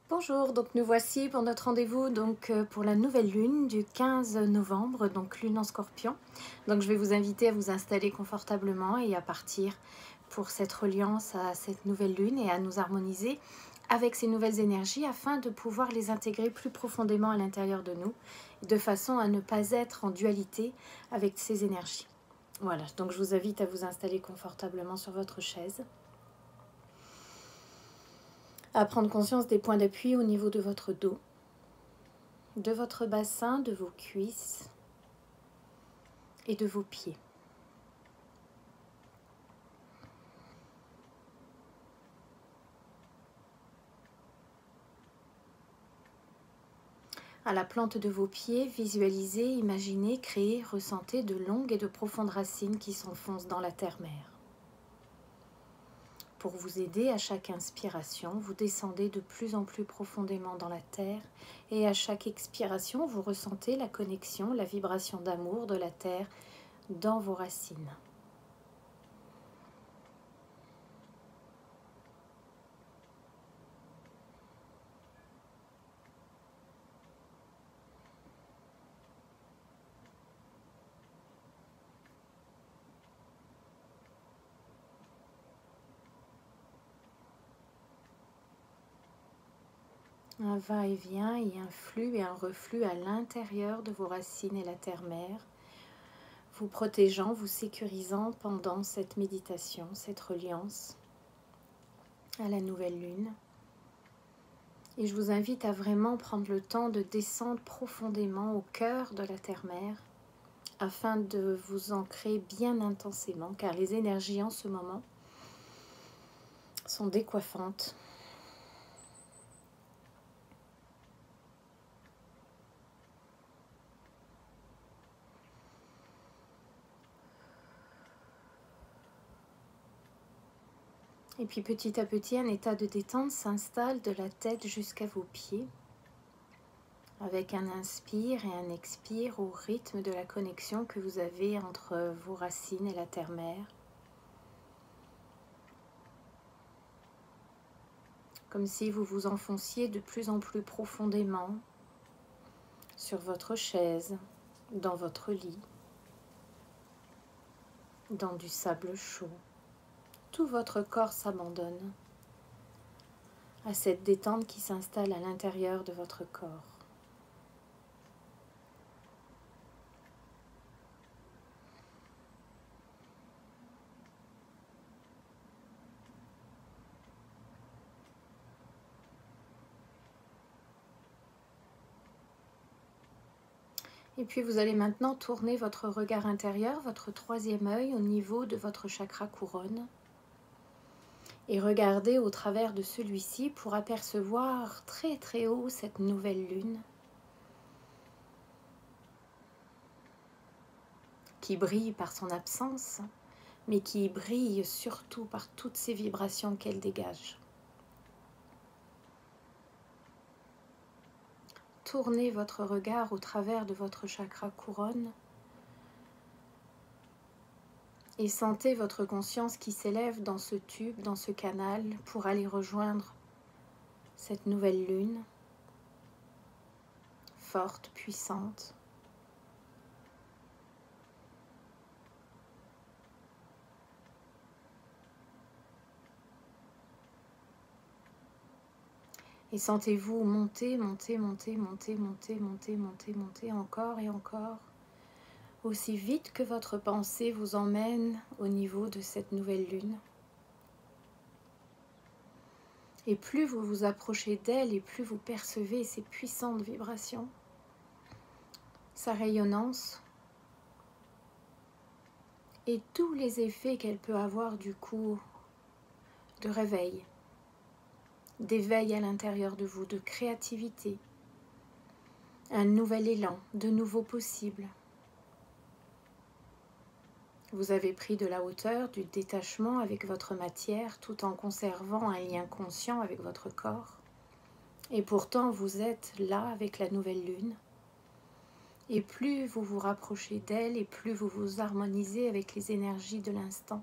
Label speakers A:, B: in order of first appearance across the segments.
A: Bonjour, donc nous voici pour notre rendez-vous pour la nouvelle lune du 15 novembre, donc lune en scorpion. Donc je vais vous inviter à vous installer confortablement et à partir pour cette reliance à cette nouvelle lune et à nous harmoniser avec ces nouvelles énergies afin de pouvoir les intégrer plus profondément à l'intérieur de nous, de façon à ne pas être en dualité avec ces énergies. Voilà, donc je vous invite à vous installer confortablement sur votre chaise, à prendre conscience des points d'appui au niveau de votre dos, de votre bassin, de vos cuisses et de vos pieds. À la plante de vos pieds, visualisez, imaginez, créez, ressentez de longues et de profondes racines qui s'enfoncent dans la terre-mère. Pour vous aider, à chaque inspiration, vous descendez de plus en plus profondément dans la terre et à chaque expiration, vous ressentez la connexion, la vibration d'amour de la terre dans vos racines. Un va-et-vient et un flux et un reflux à l'intérieur de vos racines et la terre-mère, vous protégeant, vous sécurisant pendant cette méditation, cette reliance à la nouvelle lune. Et je vous invite à vraiment prendre le temps de descendre profondément au cœur de la terre-mère afin de vous ancrer bien intensément, car les énergies en ce moment sont décoiffantes. Et puis petit à petit, un état de détente s'installe de la tête jusqu'à vos pieds, avec un inspire et un expire au rythme de la connexion que vous avez entre vos racines et la terre-mère. Comme si vous vous enfonciez de plus en plus profondément sur votre chaise, dans votre lit, dans du sable chaud. Tout votre corps s'abandonne à cette détente qui s'installe à l'intérieur de votre corps. Et puis vous allez maintenant tourner votre regard intérieur, votre troisième œil au niveau de votre chakra couronne et regarder au travers de celui-ci pour apercevoir très très haut cette nouvelle lune qui brille par son absence, mais qui brille surtout par toutes ces vibrations qu'elle dégage. Tournez votre regard au travers de votre chakra couronne et sentez votre conscience qui s'élève dans ce tube, dans ce canal, pour aller rejoindre cette nouvelle lune, forte, puissante. Et sentez-vous monter, monter, monter, monter, monter, monter, monter, monter, encore et encore, aussi vite que votre pensée vous emmène au niveau de cette nouvelle lune. Et plus vous vous approchez d'elle, et plus vous percevez ces puissantes vibrations, sa rayonnance, et tous les effets qu'elle peut avoir du coup de réveil, d'éveil à l'intérieur de vous, de créativité, un nouvel élan, de nouveaux possibles. Vous avez pris de la hauteur, du détachement avec votre matière, tout en conservant un lien conscient avec votre corps. Et pourtant, vous êtes là avec la nouvelle lune. Et plus vous vous rapprochez d'elle, et plus vous vous harmonisez avec les énergies de l'instant.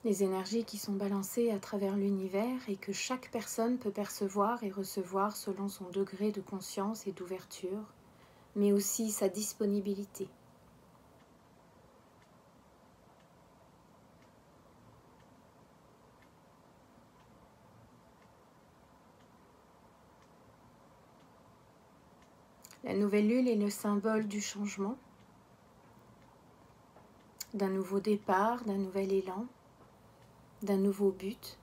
A: Les énergies qui sont balancées à travers l'univers et que chaque personne peut percevoir et recevoir selon son degré de conscience et d'ouverture, mais aussi sa disponibilité. La nouvelle lune est le symbole du changement, d'un nouveau départ, d'un nouvel élan, d'un nouveau but.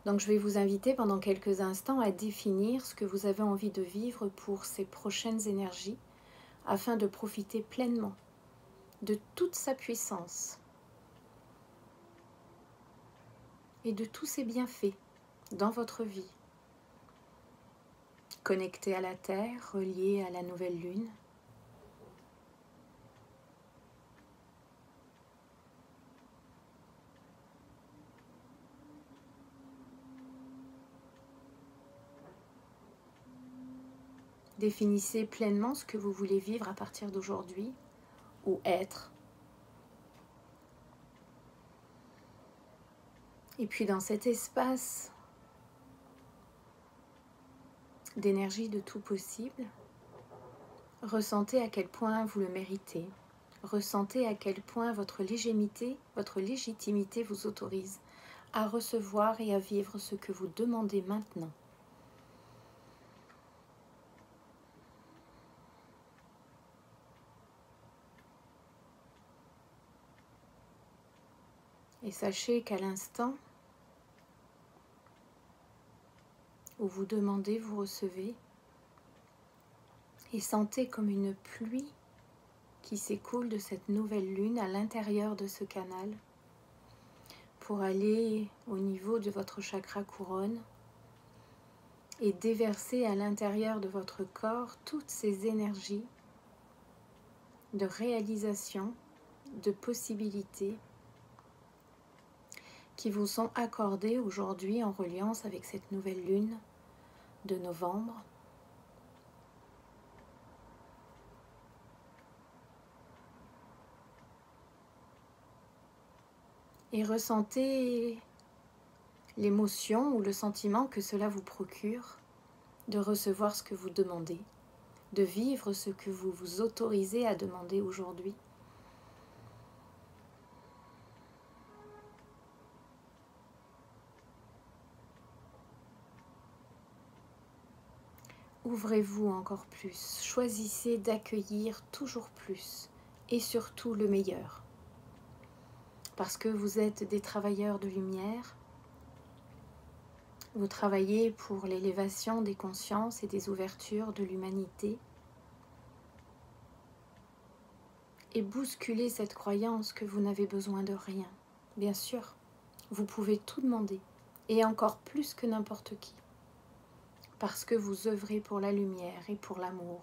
A: Donc je vais vous inviter pendant quelques instants à définir ce que vous avez envie de vivre pour ces prochaines énergies afin de profiter pleinement de toute sa puissance et de tous ses bienfaits dans votre vie. Connecté à la Terre, relié à la nouvelle lune. Définissez pleinement ce que vous voulez vivre à partir d'aujourd'hui ou être. Et puis dans cet espace d'énergie de tout possible, ressentez à quel point vous le méritez. Ressentez à quel point votre légitimité vous autorise à recevoir et à vivre ce que vous demandez maintenant. Et sachez qu'à l'instant où vous demandez, vous recevez, et sentez comme une pluie qui s'écoule de cette nouvelle lune à l'intérieur de ce canal pour aller au niveau de votre chakra couronne et déverser à l'intérieur de votre corps toutes ces énergies de réalisation, de possibilités qui vous sont accordées aujourd'hui en reliance avec cette nouvelle lune de novembre. Et ressentez l'émotion ou le sentiment que cela vous procure de recevoir ce que vous demandez, de vivre ce que vous vous autorisez à demander aujourd'hui. Ouvrez-vous encore plus, choisissez d'accueillir toujours plus et surtout le meilleur. Parce que vous êtes des travailleurs de lumière, vous travaillez pour l'élévation des consciences et des ouvertures de l'humanité et bousculez cette croyance que vous n'avez besoin de rien. Bien sûr, vous pouvez tout demander et encore plus que n'importe qui. Parce que vous œuvrez pour la lumière et pour l'amour,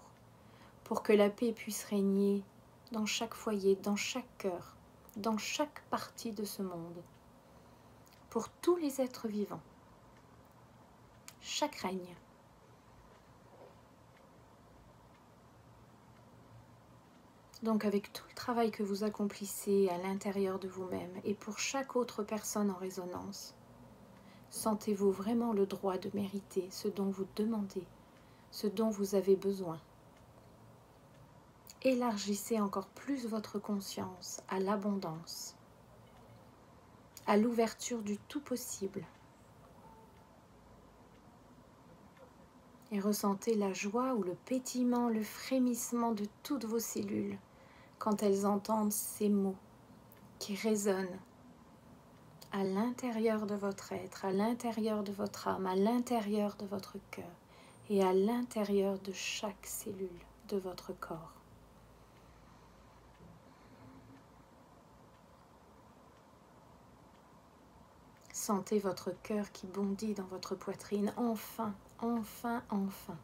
A: pour que la paix puisse régner dans chaque foyer, dans chaque cœur, dans chaque partie de ce monde, pour tous les êtres vivants, chaque règne. Donc avec tout le travail que vous accomplissez à l'intérieur de vous-même et pour chaque autre personne en résonance, sentez-vous vraiment le droit de mériter ce dont vous demandez, ce dont vous avez besoin. Élargissez encore plus votre conscience à l'abondance, à l'ouverture du tout possible. Et ressentez la joie ou le pétillement, le frémissement de toutes vos cellules quand elles entendent ces mots qui résonnent à l'intérieur de votre être, à l'intérieur de votre âme, à l'intérieur de votre cœur et à l'intérieur de chaque cellule de votre corps. Sentez votre cœur qui bondit dans votre poitrine, enfin, enfin, enfin.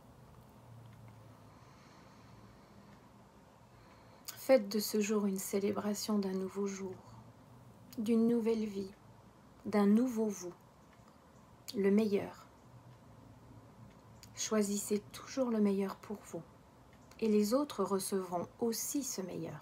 A: Faites de ce jour une célébration d'un nouveau jour, d'une nouvelle vie, d'un nouveau vous, le meilleur. Choisissez toujours le meilleur pour vous et les autres recevront aussi ce meilleur.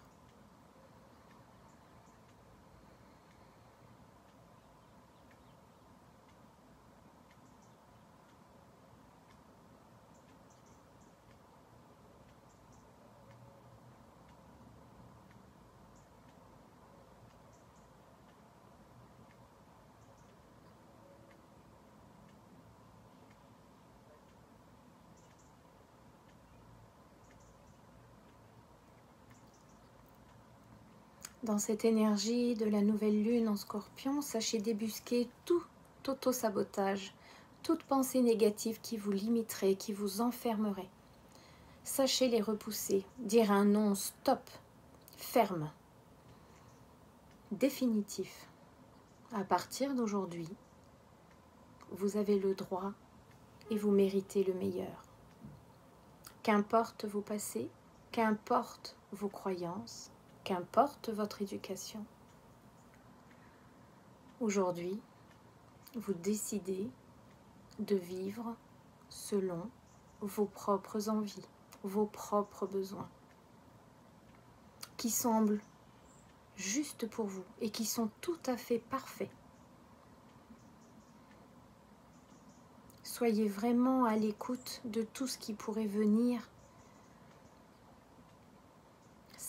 A: Dans cette énergie de la nouvelle lune en Scorpion, sachez débusquer tout auto-sabotage, toute pensée négative qui vous limiterait, qui vous enfermerait. Sachez les repousser, dire un non stop, ferme, définitif. À partir d'aujourd'hui, vous avez le droit et vous méritez le meilleur. Qu'importe vos passés, qu'importe vos croyances, qu'importe votre éducation. Aujourd'hui, vous décidez de vivre selon vos propres envies, vos propres besoins, qui semblent justes pour vous et qui sont tout à fait parfaits. Soyez vraiment à l'écoute de tout ce qui pourrait venir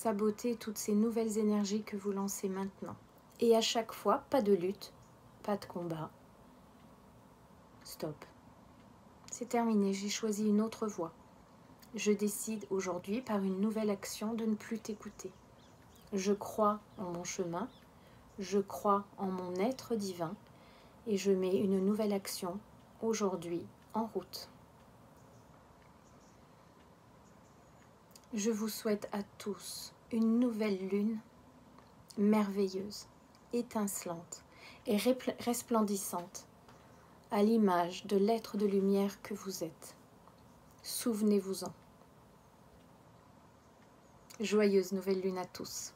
A: saboter toutes ces nouvelles énergies que vous lancez maintenant. Et à chaque fois, pas de lutte, pas de combat. Stop. C'est terminé, j'ai choisi une autre voie. Je décide aujourd'hui par une nouvelle action de ne plus t'écouter. Je crois en mon chemin, je crois en mon être divin et je mets une nouvelle action aujourd'hui en route. Je vous souhaite à tous une nouvelle lune merveilleuse, étincelante et resplendissante à l'image de l'être de lumière que vous êtes. Souvenez-vous-en. Joyeuse nouvelle lune à tous.